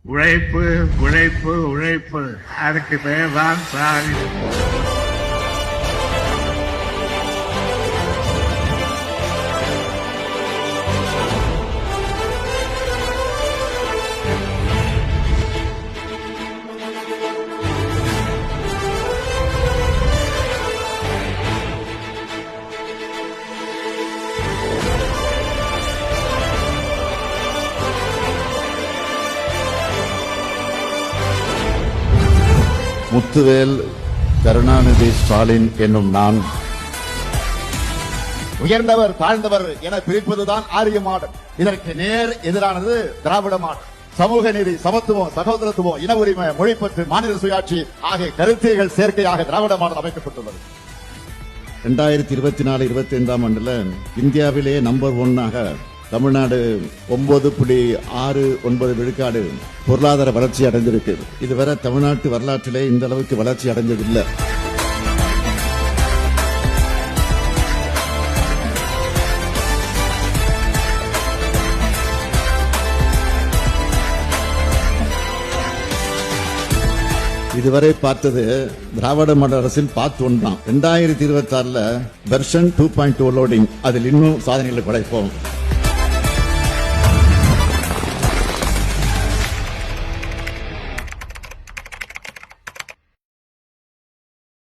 உழைப்பு உழைப்பு உழைப்பு, அதுக்கு பேர் தான் சாதி. முத்துவேல் கருணாநிதி ஸ்டாலின் என்னும் நான் உயர்ந்தவர் தாழ்ந்தவர் என பிரிப்பதுதான் ஆரிய மாடல். இதற்கு நேர் எதிரானது திராவிட மாடல். சமூக நீதி, சமத்துவம், சகோதரத்துவம், இன உரிமை, மொழிப்பற்று, மாநில சுயாட்சி ஆகிய கருத்தியல் சேர்க்கையாக திராவிட மாடல் அமைக்கப்பட்டுள்ளது. 2024-25 ஆண்டுல இந்தியாவிலேயே நம்பர் 1 தமிழ்நாடு 9.69 விழுக்காடு பொருளாதார வளர்ச்சி அடைந்திருக்கு. இதுவரை தமிழ்நாட்டு வரலாற்றிலே இந்த அளவுக்கு வளர்ச்சி அடைஞ்சதில்லை. இதுவரை பார்த்தது திராவிட மாடல் அரசின் பார்ட் 1 தான். 2026 வெர்ஷன் 2.0 லோடிங், அதில் இன்னும் சாதனைகளை படைப்போம்.